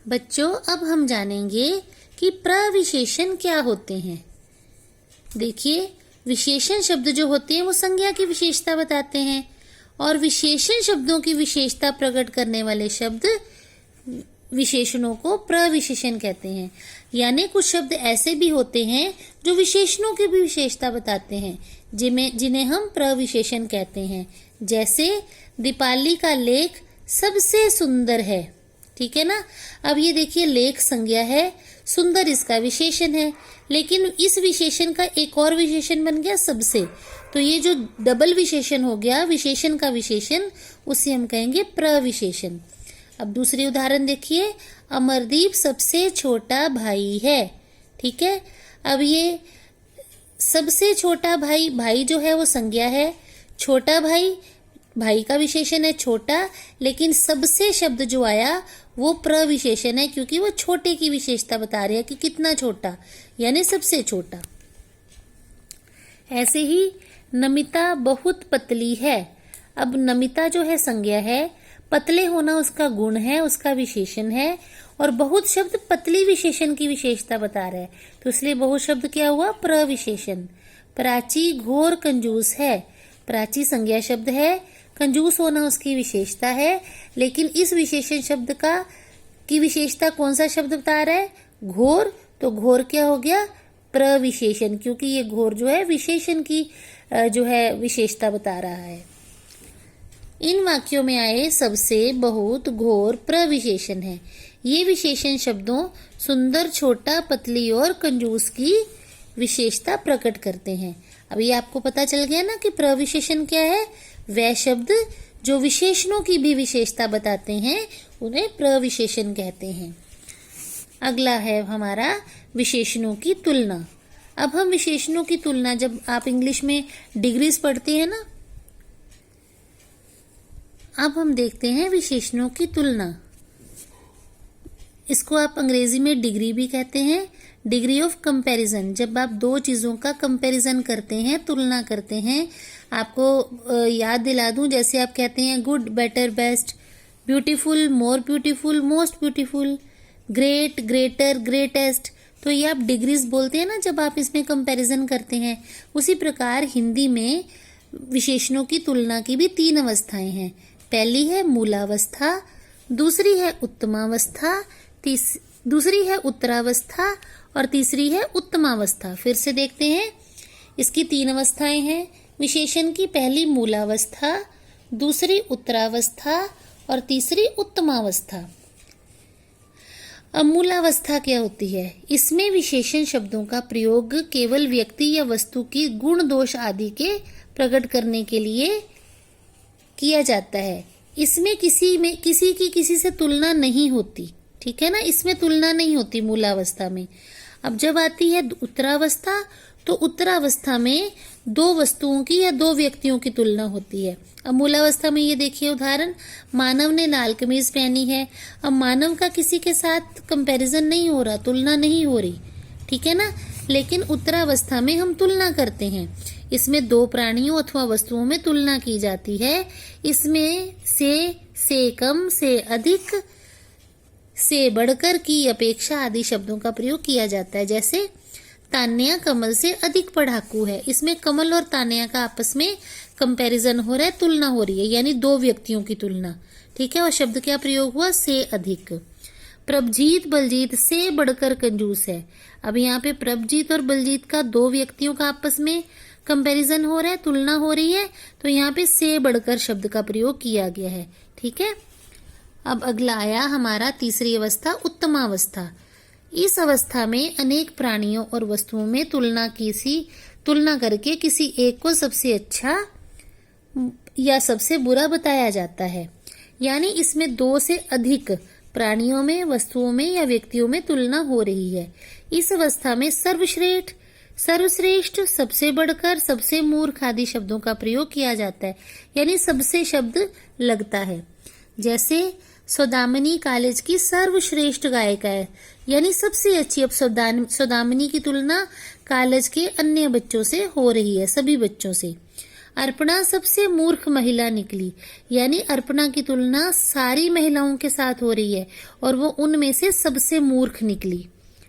बच्चों, अब हम जानेंगे कि प्रविशेषण क्या होते हैं। देखिए, विशेषण शब्द जो होते हैं वो संज्ञा की विशेषता बताते हैं और विशेषण शब्दों की विशेषता प्रकट करने वाले शब्द विशेषणों को प्रविशेषण कहते हैं। यानी कुछ शब्द ऐसे भी होते हैं जो विशेषणों की भी विशेषता बताते हैं, जिन्हें हम प्रविशेषण कहते हैं। जैसे दीपाली का लेख सबसे सुंदर है, ठीक है ना। अब ये देखिए, लेख संज्ञा है, सुंदर इसका विशेषण है, लेकिन इस विशेषण का एक और विशेषण बन गया सबसे। तो ये जो डबल विशेषण हो गया, विशेषण का विशेषण, उसे हम कहेंगे प्रविशेषण। अब दूसरी उदाहरण देखिए, अमरदीप सबसे छोटा भाई है, ठीक है। अब ये सबसे छोटा भाई, भाई जो है वो संज्ञा है, छोटा भाई, भाई का विशेषण है छोटा, लेकिन सबसे शब्द जो आया वो प्रविशेषण है, क्योंकि वो छोटे की विशेषता बता रहा है कि कितना छोटा, यानी सबसे छोटा। ऐसे ही नमिता बहुत पतली है। अब नमिता जो है संज्ञा है, पतले होना उसका गुण है, उसका विशेषण है, और बहुत शब्द पतली विशेषण की विशेषता बता रहा है, तो इसलिए बहुत शब्द क्या हुआ, प्रविशेषण। प्राची घोर कंजूस है। प्राची संज्ञा शब्द है, कंजूस होना उसकी विशेषता है, लेकिन इस विशेषण शब्द की विशेषता कौन सा शब्द बता रहा है, घोर। तो घोर क्या हो गया, प्रविशेषण, क्योंकि ये घोर जो है विशेषण की जो है विशेषता बता रहा है। इन वाक्यों में आए सबसे, बहुत, घोर प्रविशेषण है। ये विशेषण शब्दों सुंदर, छोटा, पतली और कंजूस की विशेषता प्रकट करते हैं। अब ये आपको पता चल गया ना कि प्रविशेषण क्या है। वह शब्द जो विशेषणों की भी विशेषता बताते हैं उन्हें प्रविशेषण कहते हैं। अगला है हमारा विशेषणों की तुलना। अब हम विशेषणों की तुलना, जब आप इंग्लिश में डिग्रीज पढ़ते हैं ना, अब हम देखते हैं विशेषणों की तुलना। इसको आप अंग्रेजी में डिग्री भी कहते हैं, डिग्री ऑफ कंपैरिजन। जब आप दो चीजों का कंपैरिजन करते हैं, तुलना करते हैं। आपको याद दिला दूं, जैसे आप कहते हैं good, better, best, beautiful, more beautiful, most beautiful, great, greater, greatest, तो ये आप डिग्रीज बोलते हैं ना जब आप इसमें कंपैरिजन करते हैं। उसी प्रकार हिंदी में विशेषणों की तुलना की भी 3 अवस्थाएं हैं। पहली है मूलावस्था, दूसरी है उत्तमावस्था, दूसरी है उत्तरावस्था और तीसरी है उत्तमावस्था। फिर से देखते हैं, इसकी 3 अवस्थाएं हैं विशेषण की। पहली मूलावस्था, दूसरी उत्तरावस्था और तीसरी उत्तमावस्था। अब मूलावस्था क्या होती है, इसमें विशेषण शब्दों का प्रयोग केवल व्यक्ति या वस्तु की गुण, दोष आदि के प्रकट करने के लिए किया जाता है। इसमें किसी की किसी से तुलना नहीं होती, ठीक है ना। इसमें तुलना नहीं होती मूलावस्था में। अब जब आती है उत्तरावस्था, तो उत्तरावस्था में 2 वस्तुओं की या 2 व्यक्तियों की तुलना होती है। अब मूलावस्था में ये देखिए उदाहरण, मानव ने लाल कमीज पहनी है। अब मानव का किसी के साथ कंपैरिजन नहीं हो रहा, तुलना नहीं हो रही, ठीक है ना। लेकिन उत्तरावस्था में हम तुलना करते हैं। इसमें 2 प्राणियों अथवा वस्तुओं में तुलना की जाती है। इसमें से कम, से अधिक, से बढ़कर, की अपेक्षा आदि शब्दों का प्रयोग किया जाता है। जैसे तान्या कमल से अधिक पढ़ाकू है। इसमें कमल और तान्या का आपस में कंपैरिजन हो रहा है, तुलना हो रही है, यानी 2 व्यक्तियों की तुलना, ठीक है। और शब्द क्या प्रयोग हुआ, से अधिक। प्रभजीत बलजीत से बढ़कर कंजूस है। अब यहाँ पे प्रभजीत और बलजीत का 2 व्यक्तियों का आपस में कंपैरिजन हो रहा है, तुलना हो रही है, तो यहाँ पे से बढ़कर शब्द का प्रयोग किया गया है, ठीक है। अब अगला आया हमारा तीसरी अवस्था, उत्तमावस्था। इस अवस्था में अनेक प्राणियों और वस्तुओं में तुलना करके किसी एक को सबसे अच्छा या सबसे बुरा बताया जाता है। यानी इसमें 2 से अधिक प्राणियों में, वस्तुओं में या व्यक्तियों में तुलना हो रही है। इस अवस्था में सर्वश्रेष्ठ, सबसे बढ़कर, सबसे मूर्ख आदि शब्दों का प्रयोग किया जाता है, यानी सबसे शब्द लगता है। जैसे सौदामिनी कॉलेज की सर्वश्रेष्ठ गायिका है, यानी सबसे अच्छी। अब सौदामिनी की तुलना कॉलेज के अन्य बच्चों से हो रही है, सभी बच्चों से। अर्पणा सबसे मूर्ख महिला निकली, यानी अर्पणा की तुलना सारी महिलाओं के साथ हो रही है और वो उनमें से सबसे मूर्ख निकली।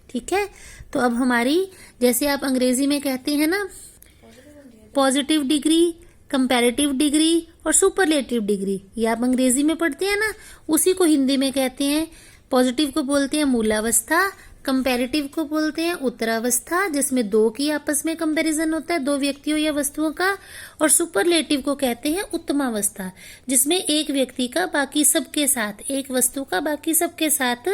ठीक है, तो अब हमारी, जैसे आप अंग्रेजी में कहते हैं ना, पॉजिटिव डिग्री, कंपैरेटिव डिग्री और सुपरलेटिव डिग्री, ये आप अंग्रेजी में पढ़ते हैं ना, उसी को हिंदी में कहते हैं। पॉजिटिव को बोलते हैं मूलावस्था, कंपैरेटिव को बोलते हैं उत्तरावस्था, जिसमें दो की आपस में कंपैरिजन होता है, दो व्यक्तियों या वस्तुओं का, और सुपरलेटिव को कहते हैं उत्तमावस्था, जिसमें एक व्यक्ति का बाकी सबके साथ, एक वस्तु का बाकी सबके साथ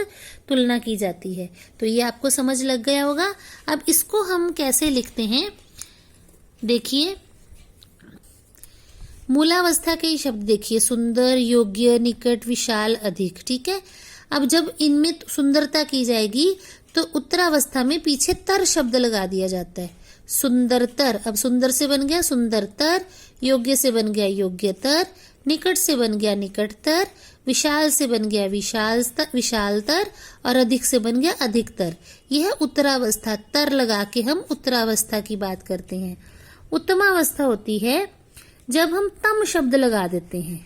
तुलना की जाती है। तो ये आपको समझ लग गया होगा। अब इसको हम कैसे लिखते हैं, देखिए मूलावस्था के शब्द देखिए, सुंदर, योग्य, निकट, विशाल, अधिक। ठीक है, अब जब इनमें सुंदरता की जाएगी तो उत्तरावस्था में पीछे तर शब्द लगा दिया जाता है, सुंदरतर। अब सुंदर से बन गया सुंदरतर, योग्य से बन गया योग्यतर, निकट से बन गया निकटतर, विशाल से बन गया विशालतर और अधिक से बन गया अधिकतर। यह उत्तरावस्था, तर लगा के हम उत्तरावस्था की बात करते हैं। उत्तमावस्था होती है जब हम तम शब्द लगा देते हैं।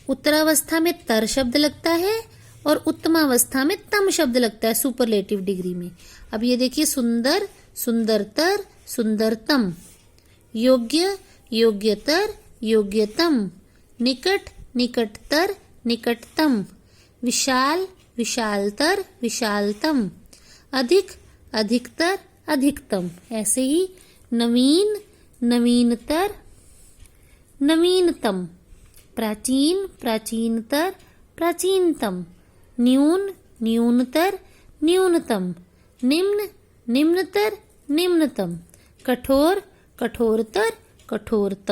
उत्तरावस्था में तर शब्द लगता है और उत्तमावस्था में तम शब्द लगता है सुपरलेटिव डिग्री में। अब ये देखिए, सुंदर, सुंदरतर, सुंदरतम, योग्य, योग्यतर, योग्यतम, निकट, निकटतर, निकटतम, विशाल, विशालतर, विशालतम, अधिक, अधिकतर, अधिकतम। ऐसे ही नवीन, नवीनतर, नवीनतम, प्राचीन, प्राचीनतर, प्राचीनतम, न्यून, न्यूनतर, न्यूनतम, निम्न, निम्नतर, निम्नतम, कठोर, कठोरतर, कठोरतम।